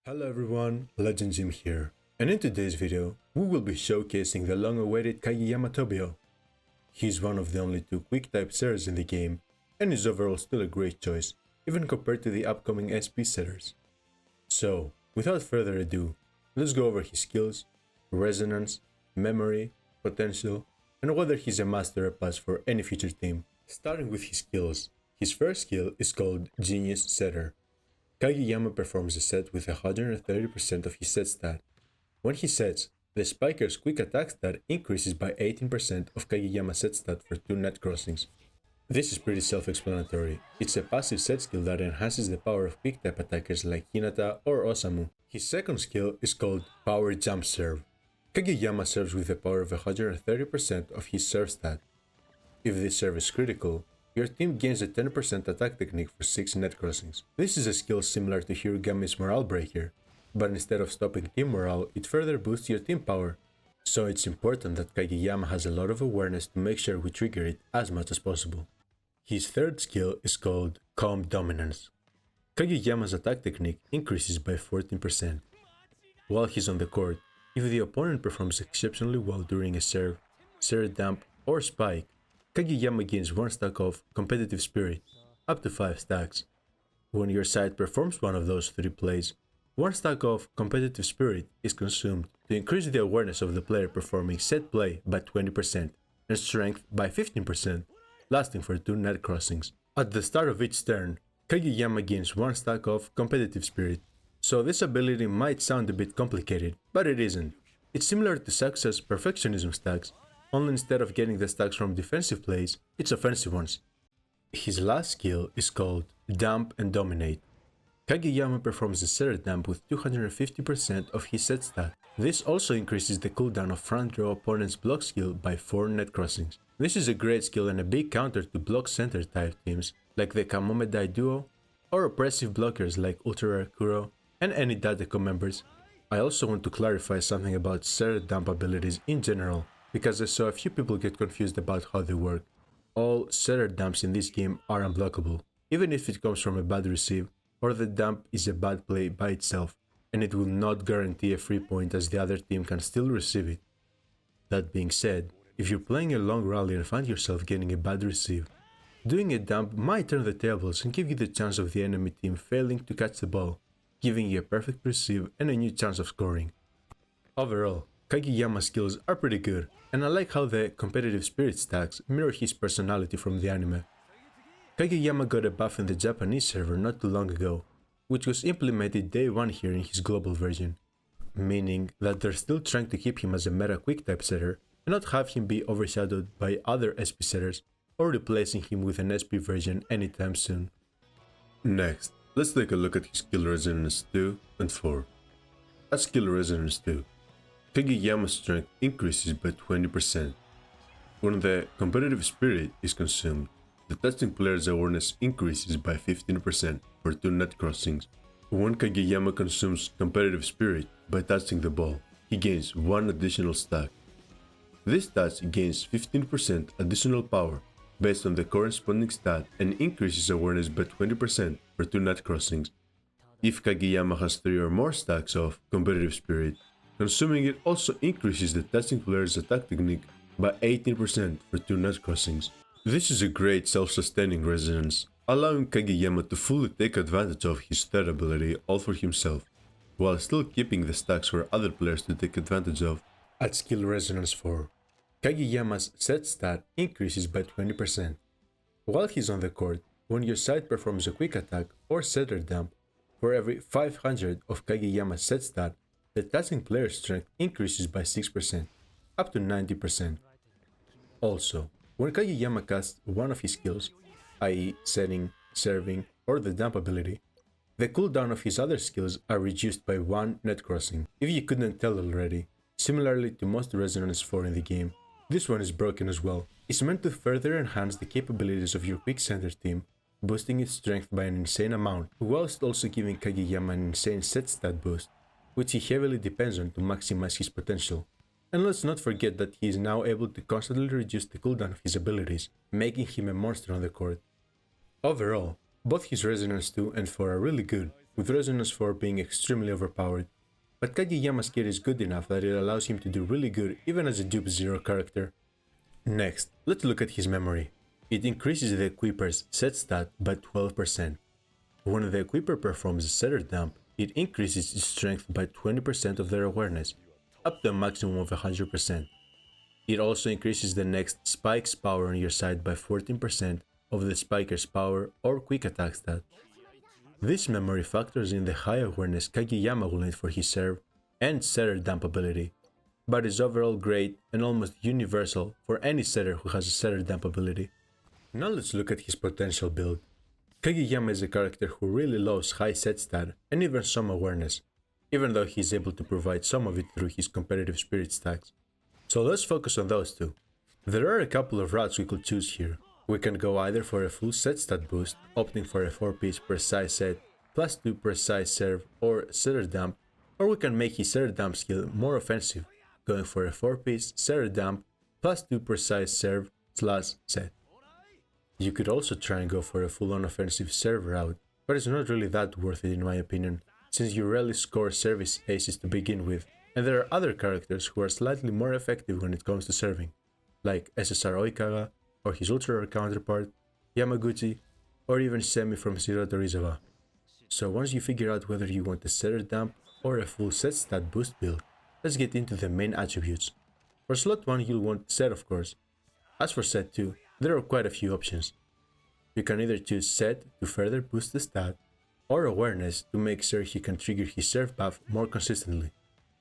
Hello everyone, Legend Jim here, and in today's video, we will be showcasing the long-awaited Kageyama Tobio. He's one of the only two quick-type setters in the game, and is overall still a great choice, even compared to the upcoming SP setters. So, without further ado, let's go over his skills, resonance, memory, potential, and whether he's a must or a pass for any future team. Starting with his skills, his first skill is called Genius Setter. Kageyama performs a set with 130% of his set stat. When he sets, the spiker's quick attack stat increases by 18% of Kageyama's set stat for 2 net crossings. This is pretty self-explanatory. It's a passive set skill that enhances the power of quick type attackers like Hinata or Osamu. His second skill is called Power Jump Serve. Kageyama serves with the power of 130% of his serve stat. If this serve is critical, your team gains a 10% attack technique for 6 net crossings. This is a skill similar to Hirugami's Morale Breaker, but instead of stopping team morale, it further boosts your team power. So it's important that Kageyama has a lot of awareness to make sure we trigger it as much as possible. His third skill is called Calm Dominance. Kageyama's attack technique increases by 14%. While he's on the court, if the opponent performs exceptionally well during a serve, dump, or spike, Kageyama gains 1 stack of Competitive Spirit, up to 5 stacks. When your side performs one of those 3 plays, 1 stack of Competitive Spirit is consumed to increase the awareness of the player performing said play by 20% and strength by 15%, lasting for 2 net crossings. At the start of each turn, Kageyama gains 1 stack of Competitive Spirit, so this ability might sound a bit complicated, but it isn't. It's similar to Sakusa's Perfectionism stacks, only instead of getting the stacks from defensive plays, it's offensive ones. His last skill is called Dump and Dominate. Kageyama performs a setter dump with 250% of his set stat. This also increases the cooldown of front row opponent's block skill by 4 net crossings. This is a great skill and a big counter to block center type teams like the Kamomedai duo, or oppressive blockers like Ultra Rare Kuro and any Dadeko members. I also want to clarify something about setter dump abilities in general, because I saw a few people get confused about how they work. All setter dumps in this game are unblockable, even if it comes from a bad receive or the dump is a bad play by itself, and it will not guarantee a free point as the other team can still receive it. That being said, if you're playing a long rally and find yourself getting a bad receive, doing a dump might turn the tables and give you the chance of the enemy team failing to catch the ball, giving you a perfect receive and a new chance of scoring. Overall, Kageyama's skills are pretty good, and I like how the Competitive Spirit stacks mirror his personality from the anime. Kageyama got a buff in the Japanese server not too long ago, which was implemented day 1 here in his global version, meaning that they're still trying to keep him as a meta quick type setter and not have him be overshadowed by other SP setters or replacing him with an SP version anytime soon. Next, let's take a look at his skill resonance 2 and 4. At skill resonance 2, Kageyama's strength increases by 20%. When the Competitive Spirit is consumed, the touching player's awareness increases by 15% for 2 net crossings. When Kageyama consumes Competitive Spirit by touching the ball, he gains 1 additional stack. This touch gains 15% additional power based on the corresponding stat and increases awareness by 20% for 2 net crossings. If Kageyama has 3 or more stacks of Competitive Spirit, consuming it also increases the touching player's attack technique by 18% for 2 net crossings. This is a great self-sustaining resonance, allowing Kageyama to fully take advantage of his third ability all for himself, while still keeping the stacks for other players to take advantage of. At skill resonance 4, Kageyama's set stat increases by 20%. While he's on the court, when your side performs a quick attack or setter dump, for every 500 of Kageyama's set stat, the touching player's strength increases by 6%, up to 90%. Also, when Kageyama casts one of his skills, i.e. setting, serving, or the dump ability, the cooldown of his other skills are reduced by 1 net crossing. If you couldn't tell already, similarly to most Resonance 4 in the game, this one is broken as well. It's meant to further enhance the capabilities of your quick center team, boosting its strength by an insane amount, whilst also giving Kageyama an insane set stat boost, which he heavily depends on to maximize his potential. And let's not forget that he is now able to constantly reduce the cooldown of his abilities, making him a monster on the court. Overall, both his Resonance 2 and 4 are really good, with Resonance 4 being extremely overpowered. But Kageyama's kit is good enough that it allows him to do really good even as a dupe 0 character. Next, let's look at his memory. It increases the equipper's set stat by 12%. When the equipper performs a setter dump, it increases its strength by 20% of their awareness, up to a maximum of 100%. It also increases the next spike's power on your side by 14% of the spiker's power or quick attack stat. This memory factors in the high awareness Kageyama will need for his serve and setter dump ability, but is overall great and almost universal for any setter who has a setter dump ability. Now let's look at his potential build. Kageyama is a character who really loves high set stat and even some awareness, even though he is able to provide some of it through his competitive spirit stacks. So let's focus on those two. There are a couple of routes we could choose here. We can go either for a full set stat boost, opting for a 4-piece precise set, plus 2 precise serve or setter dump, or we can make his setter dump skill more offensive, going for a 4-piece setter dump, plus 2 precise serve / set. You could also try and go for a full-on offensive serve route, but it's not really that worth it in my opinion, since you rarely score service aces to begin with, and there are other characters who are slightly more effective when it comes to serving, like SSR Oikaga, or his ultra rare counterpart, Yamaguchi, or even Semi from Zero Torizawa. So once you figure out whether you want a setter dump or a full set stat boost build, let's get into the main attributes. For slot 1 you'll want set of course. As for set 2, there are quite a few options. You can either choose set to further boost the stat, or awareness to make sure he can trigger his serve buff more consistently.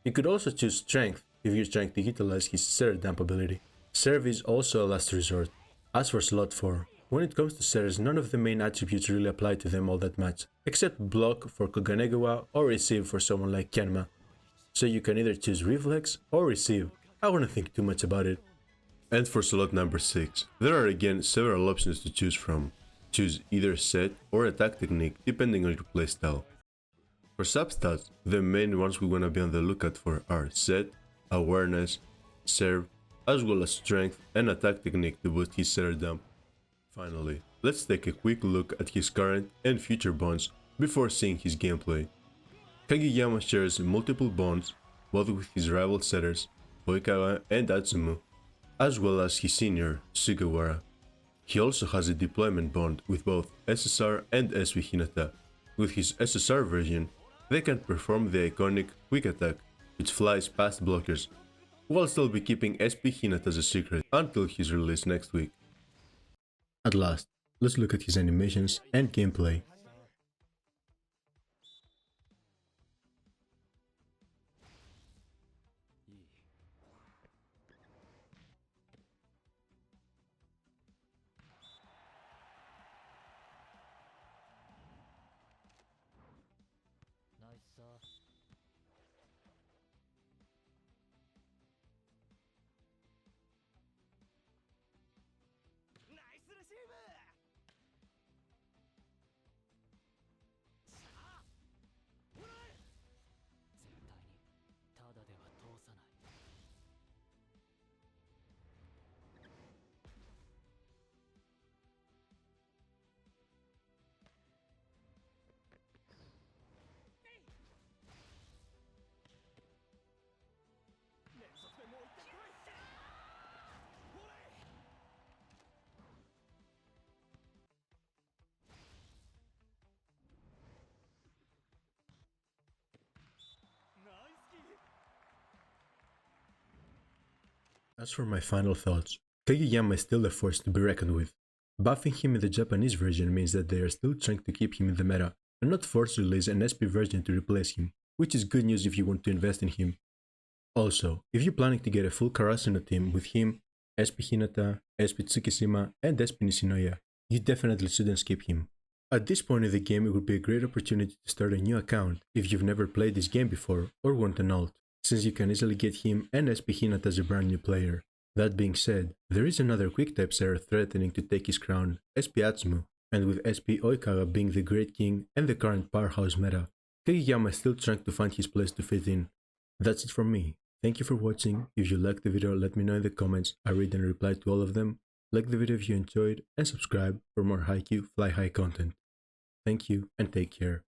You could also choose strength if you're trying to utilize his setter dump ability. Serve is also a last resort. As for slot 4, when it comes to setters, none of the main attributes really apply to them all that much, except block for Koganegawa or receive for someone like Kenma. So you can either choose reflex or receive. I wouldn't think too much about it. And for slot number 6, there are again several options to choose from. Choose either set or attack technique depending on your playstyle. For substats, the main ones we wanna be on the lookout for are set, awareness, serve, as well as strength and attack technique to boost his setter dump. Finally, let's take a quick look at his current and future bonds before seeing his gameplay. Kageyama shares multiple bonds, both with his rival setters, Oikawa and Atsumu, as well as his senior, Sugawara. He also has a deployment bond with both SSR and SP Hinata. With his SSR version, they can perform the iconic quick attack, which flies past blockers, while still be keeping SP Hinata as a secret until his release next week. At last, let's look at his animations and gameplay. As for my final thoughts, Kageyama is still a force to be reckoned with. Buffing him in the Japanese version means that they are still trying to keep him in the meta, and not force release an SP version to replace him, which is good news if you want to invest in him. Also, if you're planning to get a full Karasuno team with him, SP Hinata, SP Tsukishima, and SP Nishinoya, you definitely shouldn't skip him. At this point in the game, it would be a great opportunity to start a new account if you've never played this game before or want an alt, since you can easily get him and SP Hinata as a brand new player. That being said, there is another quick type setter threatening to take his crown, SP Atsumu, and with SP Oikaga being the Great King and the current powerhouse meta, Kageyama is still trying to find his place to fit in. That's it from me. Thank you for watching. If you liked the video, let me know in the comments. I read and reply to all of them. Like the video if you enjoyed, and subscribe for more Haikyu Fly High content. Thank you and take care.